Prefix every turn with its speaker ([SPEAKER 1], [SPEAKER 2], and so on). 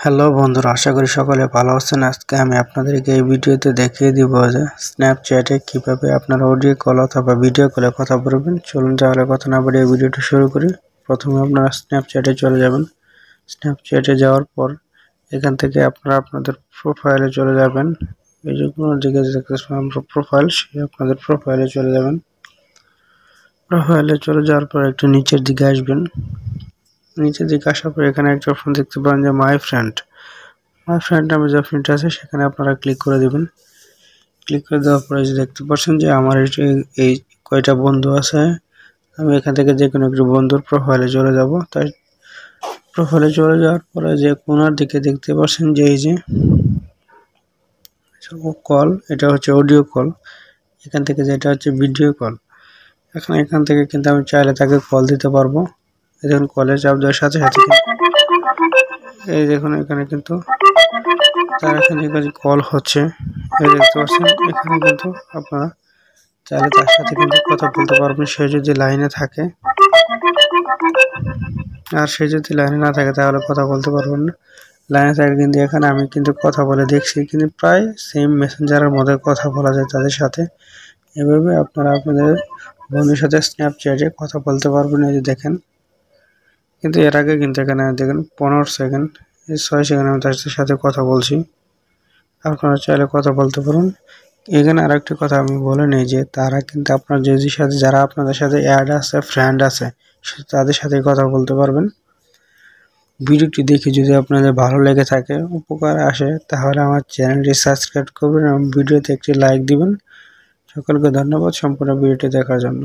[SPEAKER 1] Hello বন্ধুরা, আশা করি সকলে ভালো আছেন। আজকে আমি আপনাদেরকে এই ভিডিওতে দেখিয়ে দিব যে স্ন্যাপচ্যাটে কিভাবে আপনারা অডিও কল অথবা ভিডিও কলে কথা বলবেন। চলুন তাহলে কথা না বাড়িয়ে ভিডিওটি শুরু করি। প্রথমে আপনারা স্ন্যাপচ্যাটে চলে যাবেন। স্ন্যাপচ্যাটে যাওয়ার পর এখান থেকে আপনারা আপনাদের প্রোফাইলে চলে যাবেন। এই যে কোনো দিকে দেখতেছেন আমরা প্রোফাইল, সেই আপনাদের প্রোফাইলে চলে যাবেন। প্রোফাইলে চলে যাওয়ার পর একটু নিচের দিকে আসবেন। নিচের দিকে আসার পর এখানে একটা অপশন দেখতে পাবেন যে মাই ফ্রেন্ড নামে যে অপশনটা আছে সেখানে আপনারা ক্লিক করে দেবেন। ক্লিক করে দেওয়ার পরে যে দেখতে পাচ্ছেন যে আমার এই কয়টা বন্ধু আছে, আমি এখান থেকে যে কোনো একটি বন্ধুর প্রোফাইলে চলে যাব। তাই প্রোফাইলে চলে যাওয়ার পরে যে কোনার দিকে দেখতে পাচ্ছেন যে এই যে কল, এটা হচ্ছে অডিও কল। এখান থেকে যেটা হচ্ছে ভিডিও কল। এখান থেকে কিন্তু আমি চাইলে তাকে কল দিতে পারবো। দেখুন কলে চাপ দেওয়ার সাথে সাথে এই দেখুন এখানে কিন্তু তার এখানে কল হচ্ছে, এই দেখতে পাচ্ছেন। এখানে কিন্তু আপনারা চাইলে তার সাথে কিন্তু কথা বলতে পারবেন, সে যদি লাইনে থাকে। আর সে যদি লাইনে না থাকে তাহলে কথা বলতে পারবেন না। লাইনে থাকে কিন্তু এখানে আমি কিন্তু কথা বলে দেখছি, কিন্তু প্রায় সেম মেসেঞ্জারের মধ্যে কথা বলা যায় তাদের সাথে। এভাবে আপনারা আপনাদের বন্ধুর সাথে স্ন্যাপচ্যাটে কথা বলতে পারবেন। এই যে দেখেন, কিন্তু এর আগে কিন্তু এখানে দেখেন 15 সেকেন্ড, 6 সেকেন্ড আমি তার সাথে কথা বলছি। আপনারা চাইলে কথা বলতে পারুন। এখানে আরেকটি কথা আমি বলে নেই যে তারা কিন্তু আপনার যারা আপনাদের সাথে অ্যাড আছে, ফ্রেন্ড আছে, তাদের সাথে কথা বলতে পারবেন। ভিডিওটি দেখে যদি আপনাদের ভালো লেগে থাকে, উপকার আসে, তাহলে আমার চ্যানেলটি সাবস্ক্রাইব করবেন এবং ভিডিওতে একটি লাইক দিবেন। সকলকে ধন্যবাদ সম্পূর্ণ ভিডিওটি দেখার জন্য।